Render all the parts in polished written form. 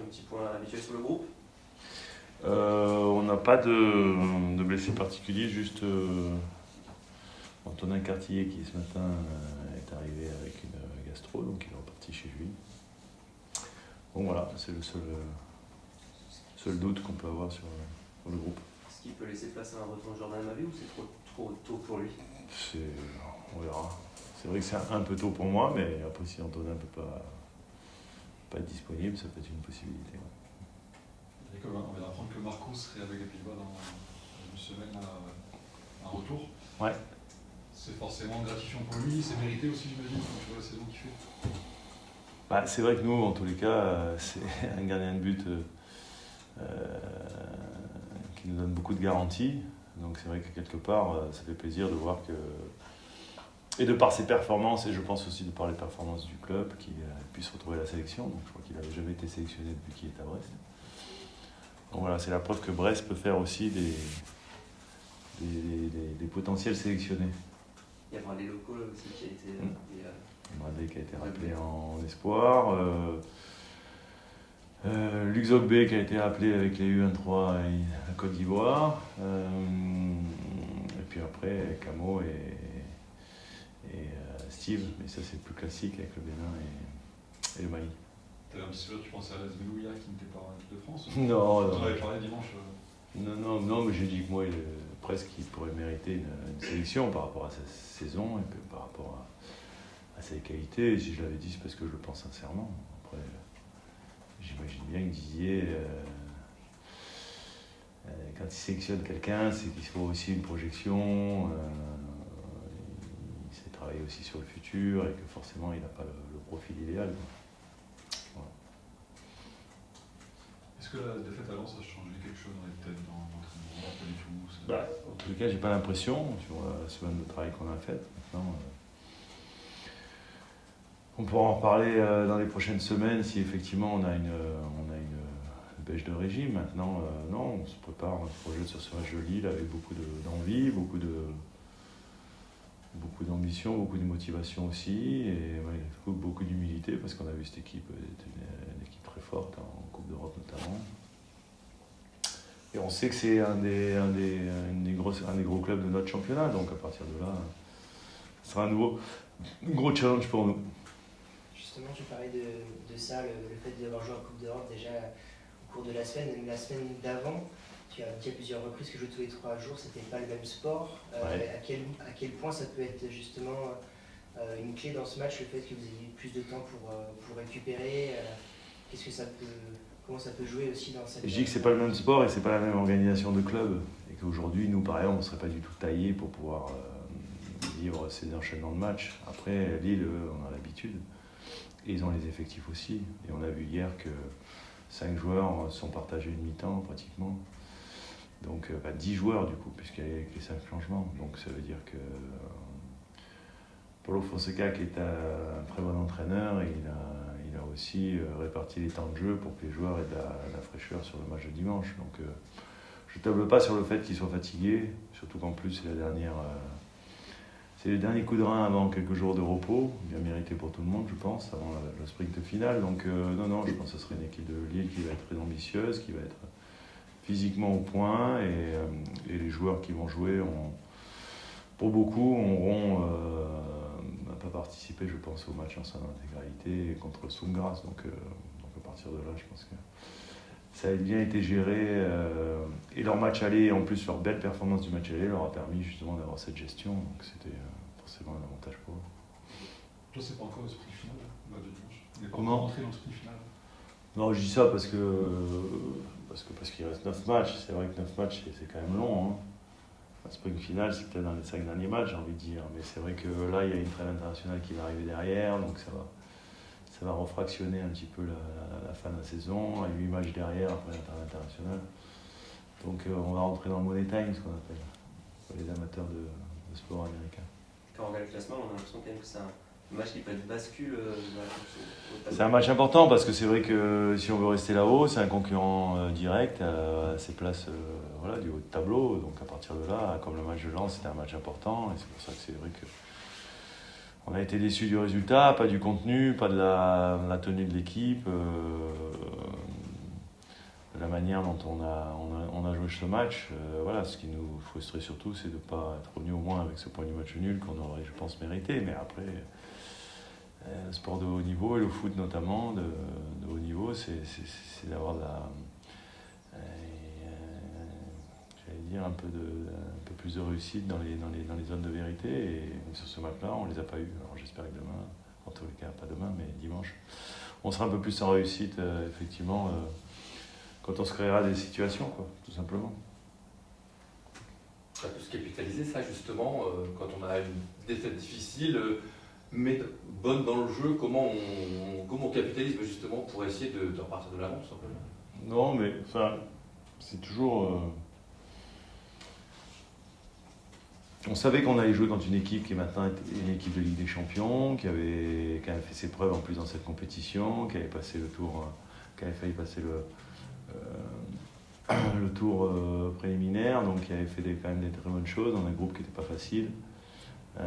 petit point habituel sur le groupe. On n'a pas de blessés particuliers, juste Antonin Cartier qui ce matin est arrivé avec une gastro, donc il est reparti chez lui. Bon voilà, c'est le seul doute qu'on peut avoir sur le groupe. Est-ce qu'il peut laisser place à un retour de Jordan Mavé ou c'est trop tôt pour lui? On verra. C'est vrai que c'est un peu tôt pour moi, mais après si Antonin ne peut pas être disponible, ça peut être une possibilité. On vient d'apprendre que Marco serait avec les Pays-Bas dans une semaine à un retour. Ouais. C'est forcément gratifiant pour lui, c'est mérité aussi, j'imagine, quand tu vois la saison qu'il fait. C'est vrai que nous, en tous les cas, c'est un gardien de but qui nous donne beaucoup de garanties. Donc c'est vrai que quelque part, ça fait plaisir de voir que... Et de par ses performances, et je pense aussi de par les performances du club, qu'il puisse retrouver la sélection. Donc je crois qu'il n'avait jamais été sélectionné depuis qu'il est à Brest. Donc voilà, c'est la preuve que Brest peut faire aussi des potentiels sélectionnés. Il y a Bradley Locaux aussi qui a été... Bradley qui a été rappelé en espoir. Luc Zogbé qui a été appelé avec les U23 à Côte d'Ivoire. Et puis après, Camo et Steve. Mais ça, c'est plus classique avec le Bénin et le Mali. T'avais un petit peu, tu pensais à Lasmelouia qui n'était pas en équipe de France? Non. On avait parlé dimanche. Non, mais j'ai dit que moi, presque, il pourrait mériter une sélection par rapport à sa saison et puis par rapport à ses qualités. Et si je l'avais dit, c'est parce que je le pense sincèrement. Après, j'imagine bien que Didier, quand il sélectionne quelqu'un, c'est qu'il faut aussi une projection. Il sait travailler aussi sur le futur et que forcément, il n'a pas le profil idéal. Voilà. Est-ce que la défaite à Lens a changé quelque chose dans les têtes, dans l'entraînement? Pas du tout. En tout cas, j'ai pas l'impression, sur la semaine de travail qu'on a faite. Maintenant, on pourra en reparler dans les prochaines semaines si effectivement on a une baisse de régime. Maintenant, non, on se prépare, on se projette sur ce match de Lille avec beaucoup d'envie, beaucoup d'ambition, beaucoup de motivation aussi, et beaucoup d'humilité parce qu'on a vu cette équipe est une équipe très forte en Coupe d'Europe notamment. Et on sait que c'est un des gros clubs de notre championnat, donc à partir de là, ce sera un gros challenge pour nous. Justement, tu parlais de ça, le fait d'avoir joué en Coupe d'Europe déjà au cours de la semaine d'avant. Tu as dit à plusieurs reprises que jouer tous les 3 jours, c'était pas le même sport. Ouais. À quel point ça peut être justement une clé dans ce match, le fait que vous ayez plus de temps pour récupérer comment ça peut jouer aussi dans cette... Je dis que c'est pas le même sport et c'est pas la même organisation de club. Et qu'aujourd'hui, nous, par exemple, on ne serait pas du tout taillés pour pouvoir vivre ces enchaînements de matchs. Après, Lille, on a l'habitude. Et ils ont les effectifs aussi. Et on a vu hier que 5 joueurs sont partagés une mi-temps pratiquement. Donc 10 joueurs du coup, puisqu'il y a les 5 changements. Donc ça veut dire que Paulo Fonseca, qui est un très bon entraîneur, il a aussi réparti les temps de jeu pour que les joueurs aient de la fraîcheur sur le match de dimanche. Donc je ne table pas sur le fait qu'ils soient fatigués, surtout qu'en plus c'est le dernier coup de rein avant quelques jours de repos, bien mérité pour tout le monde je pense, avant le sprint final. Donc non, je pense que ce serait une équipe de Lille qui va être très ambitieuse, qui va être physiquement au point, et les joueurs qui vont jouer, pour beaucoup, auront pas participé, je pense, au match en son intégralité contre Sungras. Donc à partir de là, je pense que ça a bien été géré. Et leur match aller, en plus leur belle performance du match aller, leur a permis justement d'avoir cette gestion. Donc c'était forcément un avantage pour eux. Toi, c'est pas encore le sprint final, le match de dimanche? On n'est pas Comment rentré dans le sprint final? Non, je dis ça parce qu'il reste 9 matchs. C'est vrai que 9 matchs, c'est quand même long. Le sprint final, c'est peut-être dans les 5 derniers matchs, j'ai envie de dire. Mais c'est vrai que là, il y a une trêve internationale qui va arriver derrière, donc ça va refractionner un petit peu la fin de la saison. Il y a 8 matchs derrière après la trêve internationale. Donc on va rentrer dans le money time, ce qu'on appelle, pour les amateurs de sport américain. Quand on regarde le classement, on a l'impression quand même que c'est un match qui peut être bascule dans la course. C'est un match important parce que c'est vrai que si on veut rester là-haut, c'est un concurrent direct à ses places du haut de tableau. Donc à partir de là, comme le match de Lens, c'était un match important. Et c'est pour ça que c'est vrai qu'on a été déçus du résultat, pas du contenu, pas de la tenue de l'équipe. la manière dont on a joué ce match. Voilà, ce qui nous frustrait surtout, c'est de ne pas être revenu au moins avec ce point du match nul qu'on aurait, je pense, mérité. Mais après, le sport de haut niveau, et le foot notamment, de haut niveau, c'est d'avoir de la... j'allais dire un peu plus de réussite dans les zones de vérité. Et sur ce match-là, on ne les a pas eu. Alors j'espère que demain, en tous les cas, pas demain, mais dimanche, on sera un peu plus en réussite, effectivement, quand on se créera des situations, quoi, tout simplement. Ça peut se capitaliser, ça, justement, quand on a une défaite difficile, mais bonne dans le jeu, comment on capitalise justement pour essayer de repartir de l'avant, tout simplement? Non, mais enfin, c'est toujours... On savait qu'on allait jouer contre une équipe qui est maintenant une équipe de Ligue des Champions, qui avait fait ses preuves en plus dans cette compétition, qui avait passé le tour, qui avait failli passer le tour préliminaire, donc qui avait fait quand même des très bonnes choses dans un groupe qui n'était pas facile. À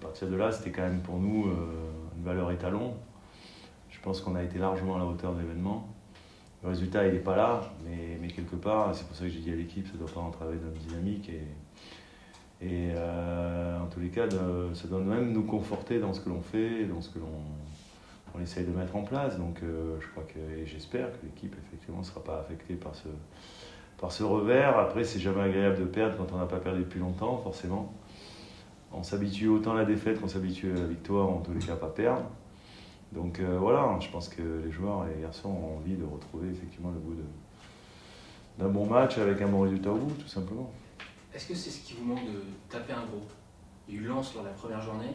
partir de là, c'était quand même pour nous une valeur étalon. Je pense qu'on a été largement à la hauteur de l'événement. Le résultat, il n'est pas là, mais quelque part, c'est pour ça que j'ai dit à l'équipe, ça ne doit pas entraver notre dynamique. Et en tous les cas, ça doit même nous conforter dans ce que l'on fait, dans ce que l'on essaye de mettre en place. Donc je crois et j'espère que l'équipe, effectivement, ne sera pas affectée par ce revers. Après, c'est jamais agréable de perdre quand on n'a pas perdu depuis longtemps, forcément. On s'habitue autant à la défaite qu'on s'habitue à la victoire, en tous les cas, pas perdre. Donc voilà, je pense que les joueurs et les garçons ont envie de retrouver effectivement le goût d'un bon match avec un bon résultat au bout, tout simplement. Est-ce que c'est ce qui vous manque de taper un gros? Il y a eu Lens lors de la première journée,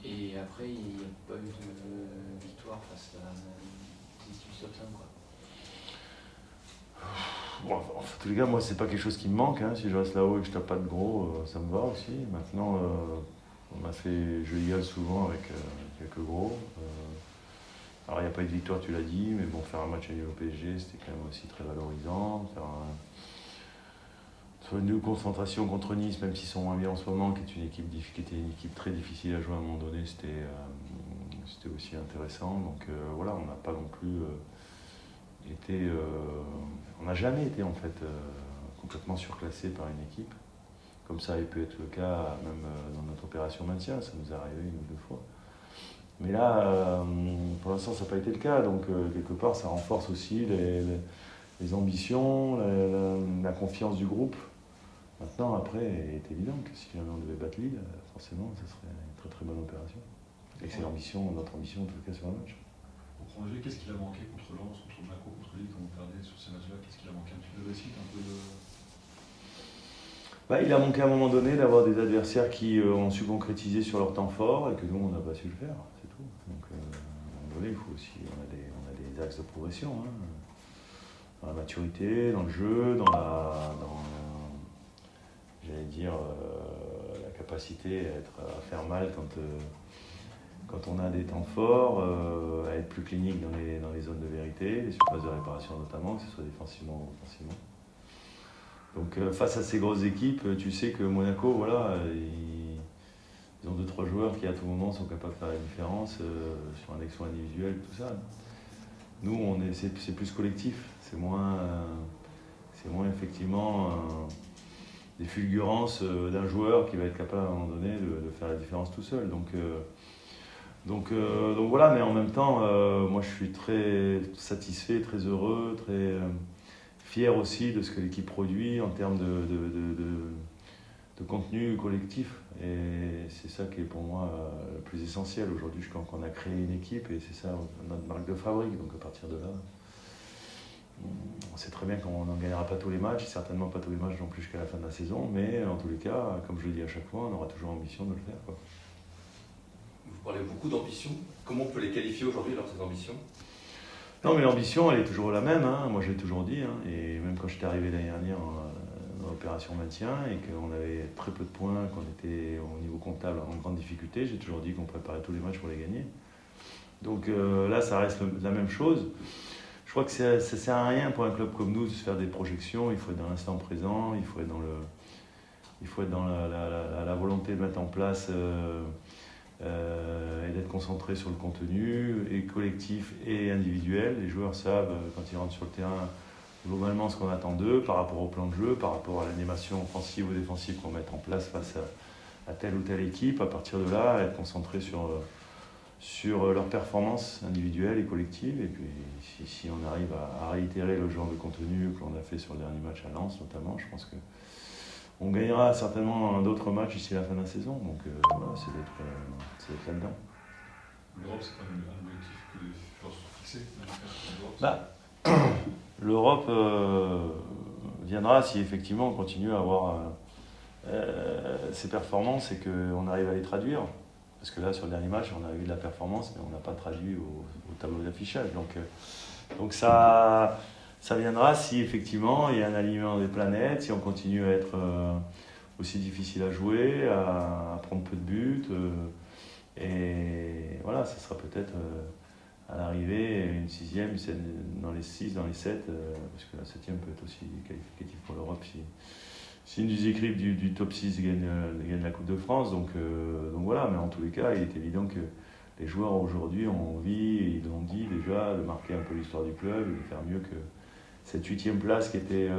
et après il n'y a pas eu de victoire face à Southampton, quoi. Bon, en tous les cas, moi, c'est pas quelque chose qui me manque. Hein. Si je reste là-haut et que je tape pas de gros, ça me va aussi. Maintenant, on a fait jeu égal souvent avec quelques gros. Alors, il n'y a pas eu de victoire, tu l'as dit, mais bon, faire un match à niveau PSG, c'était quand même aussi très valorisant. Sur une concentration contre Nice, même s'ils sont moins bien en ce moment, qui était une équipe très difficile à jouer à un moment donné, c'était aussi intéressant. Donc voilà, on n'a pas non plus été... on n'a jamais été en fait complètement surclassé par une équipe. Comme ça a pu être le cas même dans notre opération maintien, ça nous est arrivé une ou deux fois. Mais là, pour l'instant, ça n'a pas été le cas, donc quelque part, ça renforce aussi les ambitions, la confiance du groupe. Maintenant, après, il est évident que si jamais on devait battre Lille, forcément, ça serait une très très bonne opération. Et c'est notre ambition en tout cas sur le match. Au prolongé, qu'est-ce qu'il a manqué contre Lens, contre Monaco, contre Lille, quand vous perdez sur ces matchs-là? Qu'est-ce qu'il a manqué un petit peu de réussite, un peu de... Il a manqué à un moment donné d'avoir des adversaires qui ont su concrétiser sur leur temps fort et que nous, on n'a pas su le faire, c'est tout. Donc, à un moment donné, il faut aussi, on a des axes de progression, hein, dans la maturité, dans le jeu, j'allais dire, la capacité à faire mal quand on a des temps forts, à être plus clinique dans les zones de vérité, les surfaces de réparation notamment, que ce soit défensivement ou offensivement. Donc face à ces grosses équipes, tu sais que Monaco, voilà, ils ont 2-3 joueurs qui à tout moment sont capables de faire la différence sur un exploit individuel, tout ça. Nous, c'est plus collectif, c'est moins effectivement des fulgurances d'un joueur qui va être capable à un moment donné de faire la différence tout seul. Donc voilà, mais en même temps, moi je suis très satisfait, très heureux, très fier aussi de ce que l'équipe produit en termes de contenu collectif. Et c'est ça qui est pour moi le plus essentiel. Aujourd'hui, je crois qu'on a créé une équipe et c'est ça notre marque de fabrique. Donc à partir de là, on sait très bien qu'on n'en gagnera pas tous les matchs, certainement pas tous les matchs non plus jusqu'à la fin de la saison, mais en tous les cas, comme je le dis à chaque fois, on aura toujours l'ambition de le faire, quoi. Vous parlez beaucoup d'ambition. Comment on peut les qualifier aujourd'hui, alors, ces ambitions? Non, mais l'ambition, elle est toujours la même, hein. Moi je l'ai toujours dit, hein. Et même quand j'étais arrivé l'année dernière dans l'opération maintien et qu'on avait très peu de points, qu'on était au niveau comptable en grande difficulté, j'ai toujours dit qu'on préparait tous les matchs pour les gagner. Donc là, ça reste la même chose. Je crois que ça ne sert à rien pour un club comme nous de se faire des projections. Il faut être dans l'instant présent, il faut être dans la volonté de mettre en place et d'être concentré sur le contenu, et collectif et individuel. Les joueurs savent, quand ils rentrent sur le terrain, globalement ce qu'on attend d'eux par rapport au plan de jeu, par rapport à l'animation offensive ou défensive qu'on va mettre en place face à telle ou telle équipe. À partir de là, être concentré sur leur performance individuelle et collective. Et puis si on arrive à réitérer le genre de contenu que l'on a fait sur le dernier match à Lens notamment, je pense qu'on gagnera certainement d'autres matchs d'ici la fin de la saison. Donc voilà, c'est d'être là-dedans. L'Europe, c'est quand même un objectif que les joueurs sont fixés. L'Europe viendra si effectivement on continue à avoir ces performances et qu'on arrive à les traduire. Parce que là, sur le dernier match, on a eu de la performance, mais on n'a pas traduit au tableau d'affichage. Donc ça viendra si effectivement il y a un alignement des planètes, si on continue à être aussi difficile à jouer, à prendre peu de buts. Et voilà, ça sera peut-être à l'arrivée une 6e, dans les 6, dans les 7, parce que la 7e peut être aussi qualificative pour l'Europe si une des équipes du top 6 gagne la Coupe de France. Donc voilà, mais en tous les cas, il est évident que les joueurs aujourd'hui ont envie, et ils l'ont dit déjà, de marquer un peu l'histoire du club et de faire mieux que cette 8e place qui était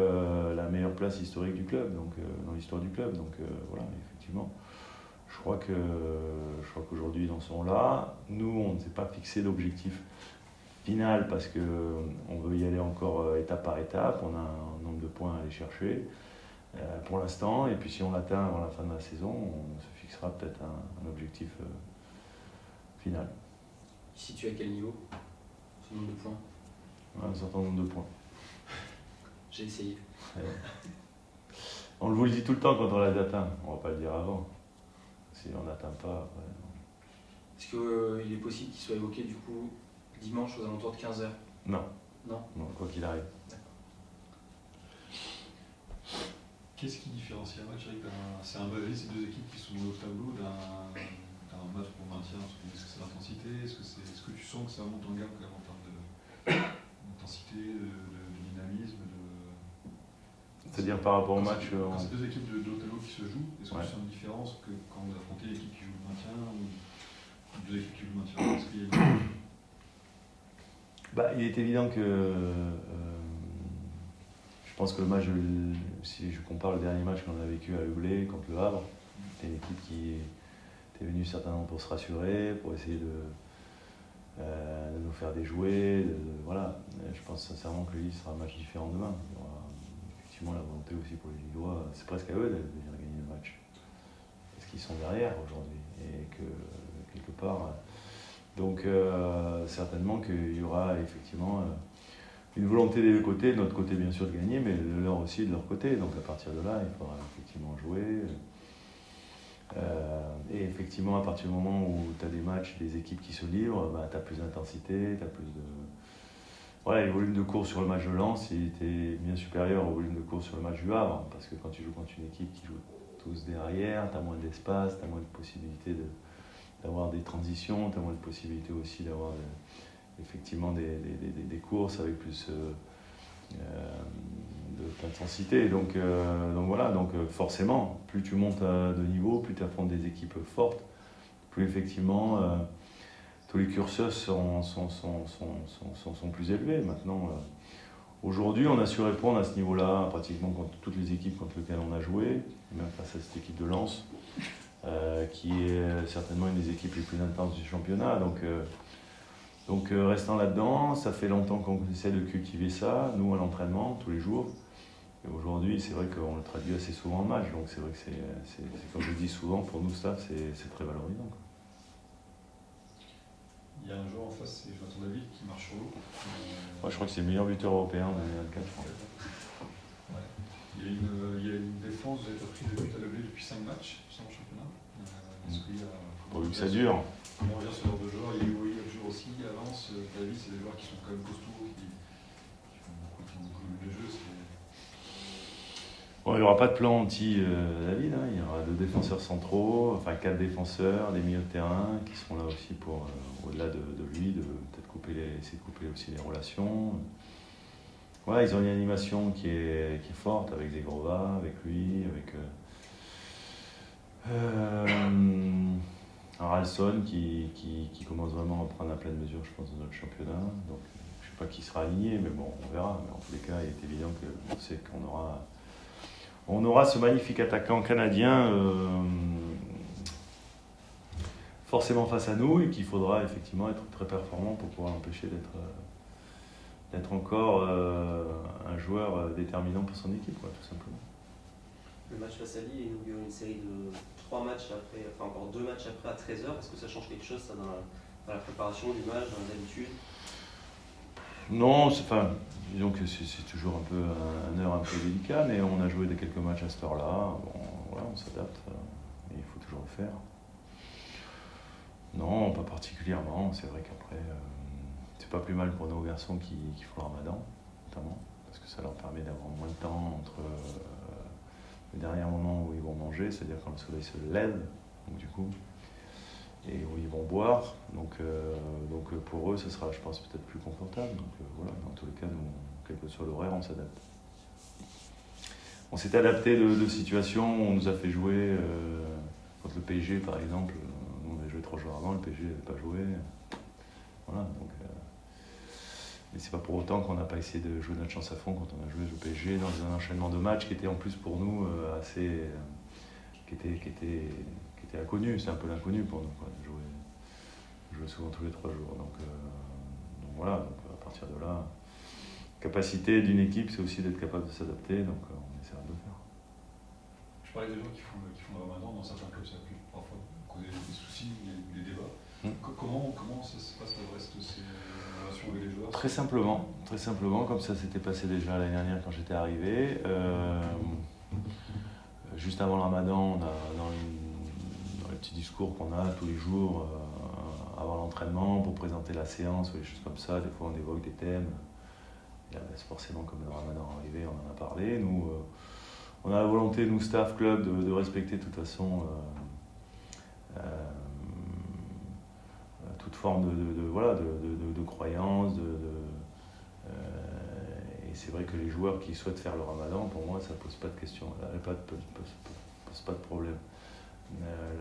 la meilleure place historique du club, donc dans l'histoire du club. Donc voilà, effectivement. Je crois qu'aujourd'hui, ils en sont là. Nous, on ne s'est pas fixé d'objectif final parce qu'on veut y aller encore étape par étape. On a un nombre de points à aller chercher pour l'instant. Et puis si on l'atteint avant la fin de la saison, on se fixera peut-être un objectif final. Si tu es à quel niveau? Ce nombre de points? Un certain nombre de points. J'ai essayé. On vous le dit tout le temps quand on l'a atteint. On ne va pas le dire avant. Si on n'atteint pas, après, non. Est-ce qu'il est possible qu'il soit évoqué du coup dimanche aux alentours de 15h? Non. Non, Quoi qu'il arrive. Qu'est-ce qui différencie un match avec c'est un balai, ces deux équipes qui sont au tableau d'un match pour maintien? Est-ce que c'est l'intensité? Est-ce que tu sens que ça monte en gamme quand même en termes d'intensité, de dynamisme? C'est-à-dire par rapport au match. Quand c'est deux équipes de haut tableau qui se jouent, est-ce que Ouais. tu sens une différence que quand vous affrontez l'équipe qui joue le maintien ou deux équipes qui jouent le maintien? Est-ce qu'il y a Il est évident que je pense que le match, si je compare le dernier match qu'on a vécu à Hublé contre le Havre, c'était une équipe qui était venue certainement pour se rassurer, pour essayer de nous faire déjouer. Voilà. Je pense sincèrement que lui sera un match différent demain. Il y aura effectivement la volonté aussi pour les Lillois, c'est presque à eux de venir gagner le match. Parce qu'ils sont derrière aujourd'hui. Et que quelque part. Donc certainement qu'il y aura effectivement une volonté des deux côtés, de notre côté bien sûr de gagner, mais de leur aussi de leur côté. Donc à partir de là, il faudra effectivement jouer. Et effectivement, à partir du moment où tu as des matchs, des équipes qui se livrent, tu as plus d'intensité, tu as plus de... Voilà, le volume de course sur le match de Lens, il était bien supérieur au volume de course sur le match du Havre, parce que quand tu joues contre une équipe qui joue tous derrière, tu as moins d'espace, tu as moins de possibilités d'avoir des transitions, tu as moins de possibilités aussi d'avoir effectivement des courses avec plus d'intensité. Donc voilà, forcément, plus tu montes de niveau, plus tu affrontes des équipes fortes, plus effectivement tous les curseurs sont plus élevés. Maintenant, aujourd'hui, on a su répondre à ce niveau-là pratiquement contre toutes les équipes contre lesquelles on a joué, même face à cette équipe de Lens, qui est certainement une des équipes les plus intenses du championnat. Donc restant là-dedans, ça fait longtemps qu'on essaie de cultiver ça, nous à l'entraînement, tous les jours. Et aujourd'hui, c'est vrai qu'on le traduit assez souvent en match, donc c'est vrai que c'est comme je le dis souvent, pour nous, ça, c'est très valorisant. Il y a un joueur en face, c'est Jonathan David qui marche sur l'eau. Moi, je crois que c'est le meilleur buteur européen en 2024, je crois. Ouais. Il y a une défense, vous avez pris 2 buts à l'objet depuis 5 matchs sans le championnat. Est-ce qu'il y a, Pourvu que ça dure. Comment on gère ce genre de joueurs? Il y a eu Abjour aussi, Avance, David, c'est des joueurs qui sont quand même costauds, qui font beaucoup de jeu. Bon, il n'y aura pas de plan anti-David, il y aura 2 défenseurs centraux, enfin 4 défenseurs, des milieux de terrain qui seront là aussi pour, au-delà de lui, de peut-être essayer de couper aussi les relations. Voilà, ils ont une animation qui est forte avec Zegrova, avec lui, Ralston qui commence vraiment à prendre la pleine mesure, je pense, dans notre championnat. Donc, je ne sais pas qui sera aligné, mais bon, on verra. Mais en tous les cas, il est évident qu'on sait qu'on aura ce magnifique attaquant canadien forcément face à nous et qu'il faudra effectivement être très performant pour pouvoir l'empêcher d'être encore un joueur déterminant pour son équipe, quoi, tout simplement. Le match face à Lille inaugure une série de 3 matchs après, enfin encore 2 matchs après à 13h. Est-ce que ça change quelque chose ça, dans la préparation du match, dans les habitudes? Non, disons que c'est toujours un peu un heure un peu délicat, mais on a joué quelques matchs à cette heure-là. Bon, voilà, on s'adapte, et il faut toujours le faire. Non, pas particulièrement. C'est vrai qu'après, c'est pas plus mal pour nos garçons qui font le ramadan, notamment, parce que ça leur permet d'avoir moins de temps entre le dernier moment où ils vont manger, c'est-à-dire quand le soleil se lève, donc du coup, et où ils vont boire. Donc pour eux, ce sera, je pense, peut-être plus confortable. Donc voilà, dans tous les cas, nous, quel que soit l'horaire, on s'adapte. On s'est adapté de situations où on nous a fait jouer contre le PSG, par exemple. Nous, on avait joué 3 jours avant, le PSG n'avait pas joué. Voilà, donc... mais c'est pas pour autant qu'on n'a pas essayé de jouer notre chance à fond quand on a joué le PSG dans un enchaînement de matchs qui était en plus pour nous assez... qui était inconnu, c'est un peu l'inconnu pour nous, quoi, de jouer souvent tous les 3 jours. Donc voilà, donc à partir de là, capacité d'une équipe, c'est aussi d'être capable de s'adapter, donc on essaiera de le faire. Je parlais des gens qui font le ramadan, dans certains clubs ça a pu parfois causer des soucis, des débats. Comment ça se passe le reste de ces relations avec les joueurs? Très simplement, comme ça s'était passé déjà l'année dernière quand j'étais arrivé. Juste avant le ramadan, on a dans les petits discours qu'on a tous les jours avant l'entraînement pour présenter la séance ou des choses comme ça, des fois on évoque des thèmes. Et là, forcément, comme le ramadan est arrivé, on en a parlé. Nous, on a la volonté, nous, staff club, de respecter de toute façon toute forme de croyance. Et c'est vrai que les joueurs qui souhaitent faire le ramadan, pour moi, ça ne pose pas de question, pose pas de problème.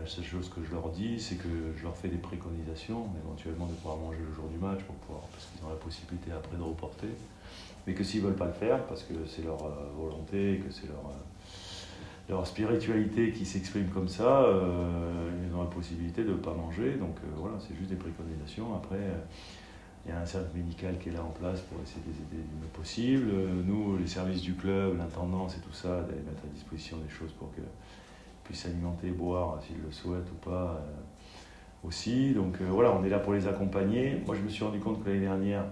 La seule chose que je leur dis, c'est que je leur fais des préconisations, éventuellement de pouvoir manger le jour du match, parce qu'ils ont la possibilité après de reporter. Mais que s'ils ne veulent pas le faire, parce que c'est leur volonté, que c'est leur spiritualité qui s'exprime comme ça, ils ont la possibilité de ne pas manger. Donc voilà, c'est juste des préconisations. Après, il y a un cercle médical qui est là en place pour essayer de les aider du mieux possible. Nous, les services du club, l'intendance et tout ça, d'aller mettre à disposition des choses pour qu'ils puissent s'alimenter, boire, s'ils le souhaitent ou pas, aussi. Donc voilà, on est là pour les accompagner. Moi, je me suis rendu compte que l'année dernière,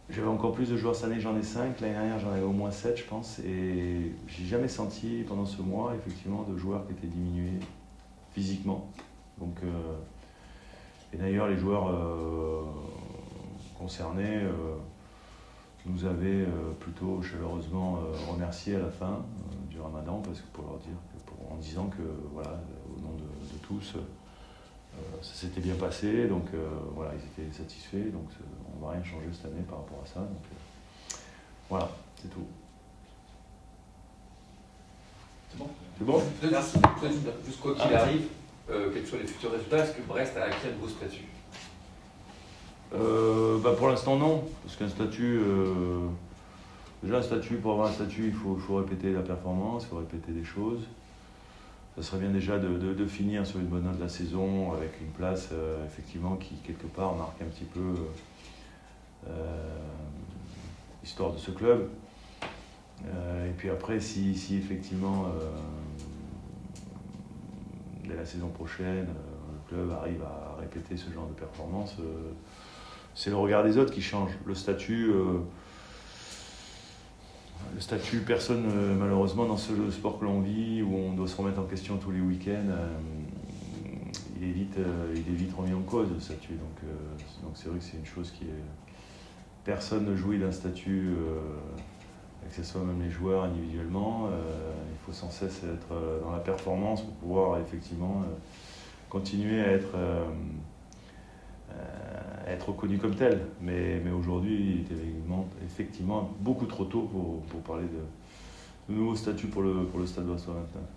j'avais encore plus de joueurs cette année, j'en ai 5. L'année dernière, j'en avais au moins 7, je pense. Et j'ai jamais senti pendant ce mois, effectivement, de joueurs qui étaient diminués physiquement. Donc, et d'ailleurs, les joueurs concernés nous avaient plutôt chaleureusement remerciés à la fin du ramadan, parce que pour leur dire, en disant que, voilà, au nom de tous, ça s'était bien passé, donc voilà, ils étaient satisfaits, donc on ne va rien changer cette année par rapport à ça. Donc, voilà, c'est tout. C'est bon? C'est bon? Merci. Juste quoi qu'il arrive, quels que soient les futurs résultats, est-ce que Brest a acquis un nouveau statut? Pour l'instant non, parce qu'un statut, pour avoir un statut, il faut répéter la performance, il faut répéter des choses. Ça serait bien déjà de finir sur une bonne note de la saison, avec une place effectivement qui quelque part marque un petit peu l'histoire de ce club. Et puis après, si effectivement dès la saison prochaine, le club arrive à répéter ce genre de performance, c'est le regard des autres qui change. Le statut, personne, malheureusement, dans ce sport que l'on vit, où on doit se remettre en question tous les week-ends, il est vite remis en cause, le statut. Donc c'est vrai que c'est une chose qui est... Personne ne jouit d'un statut, que ce soit même les joueurs individuellement. Il faut sans cesse être dans la performance pour pouvoir effectivement continuer à être reconnu comme tel. Mais aujourd'hui, il est effectivement beaucoup trop tôt pour parler de nouveau statut pour le Stade Brestois maintenant.